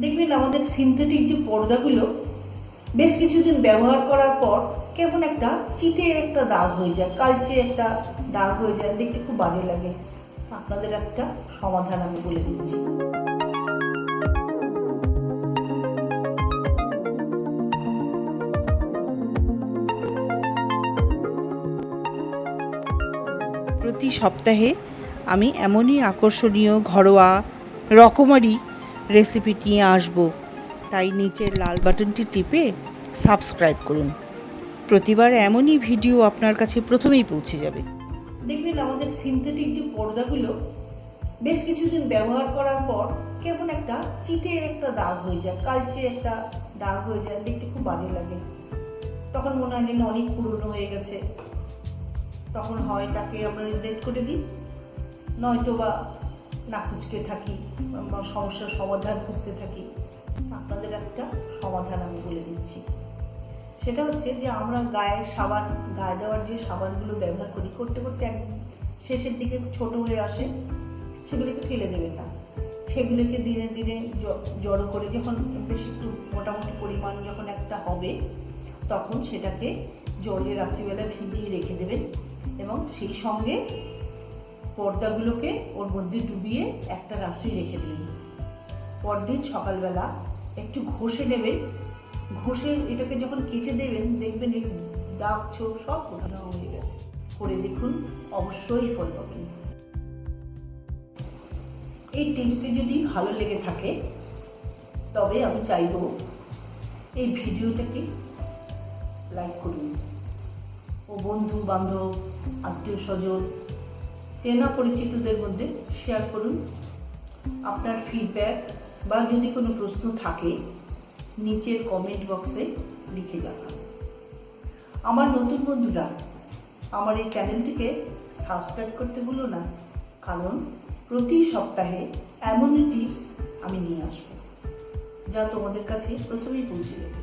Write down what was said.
দেখবেন আমাদের সিনথেটিক যে পর্দাগুলো বেশ কিছুদিন ব্যবহার করার পর কেমন একটা চিটে একটা দাগ হয়ে যায়, কালচে একটা দাগ হয়ে যায়, দেখতে খুব বাজে লাগে। আপনাদের একটা সমাধান আমি বলে দিচ্ছি। প্রতি সপ্তাহে আমি এমনই আকর্ষণীয় ঘরোয়া রকমারি রেসিপি নিয়ে আসব, তাই নিচের লাল বাটনটি টিপে সাবস্ক্রাইব করুন। প্রতিবার এমনই ভিডিও আপনার কাছে প্রথমেই পৌঁছে যাবে। দেখবেন আমাদের সিনথেটিক যে পর্দাগুলো বেশ কিছুদিন ব্যবহার করার পর কেমন একটা চিটে একটা দাগ হয়ে যায়, কালচে একটা দাগ হয়ে যায়, দেখতে খুব বাজে লাগে। তখন মনে হয় যেন অনেক পুরনো হয়ে গেছে। তখন হয় তাকে আমরা রিজেক্ট করে দিই, নয়তো বা না খুঁজতে থাকি, সমস্যার সমাধান খুঁজতে থাকি। আপনাদের একটা সমাধান আমি বলে দিচ্ছি। সেটা হচ্ছে যে আমরা গায়ে দেওয়ার যে সাবানগুলো ব্যবহার করি, করতে করতে একদম শেষের দিকে ছোট হয়ে আসে, সেগুলোকে ফেলে দেবেন না। সেগুলোকে দিনে দিনে জড়ো করে যখন বেশ একটু মোটামুটি পরিমাণ যখন একটা হবে, তখন সেটাকে জলে রাত্রিবেলা ভিজিয়ে রেখে দেবেন এবং সেই সঙ্গে পর্দাগুলোকে ওর মধ্যে ডুবিয়ে একটা রাত্রি রেখে দিন। পরদিন সকালবেলা একটু ঘষে নেবেন। ঘষে এটাকে যখন কেচে দেবেন, দেখবেন এই দাগ ছোপ সব কোথাও হয়ে গেছে। করে দেখুন, অবশ্যই ফল পাবেন। এই টিপসটি যদি ভালো লেগে থাকে তবে আমি চাইব এই ভিডিওটাকে লাইক করুন ও বন্ধু বান্ধব, আত্মীয় স্বজন, চেনা পরিচিতদের মধ্যে শেয়ার করুন। আপনার ফিডব্যাক বা যদি কোনো প্রশ্ন থাকে নিচের কমেন্ট বক্সে লিখে জানান। আমার নতুন বন্ধুরা আমার এই চ্যানেলটিকে সাবস্ক্রাইব করতে ভুলো না, কারণ প্রতি সপ্তাহে এমনই টিপস আমি নিয়ে আসবো যা তোমাদের কাছে প্রথমেই পৌঁছে দেবে।